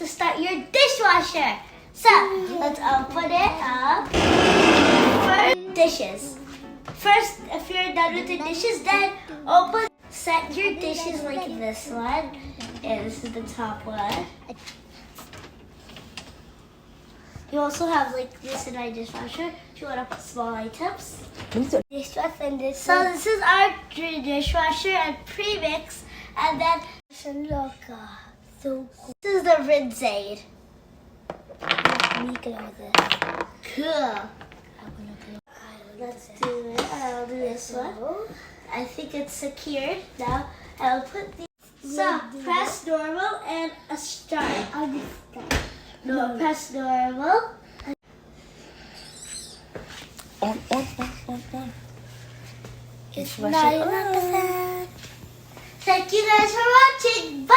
to start your dishwasher. So, let's open it up. First, dishes. First, if you're done with the dishes, then set your dishes like this one. And this is the top one. You also have like this in our dishwasher if you want to put small items. Dishwasher and this. So this is our dishwasher and premix, and then look, so cool. This is the rinse aid. Cool. Let's do it. I'll do this one. I think it's secured now. I'll put the. So press normal and a start. No, press normal. On. It's 99%. Thank you guys for watching. Bye.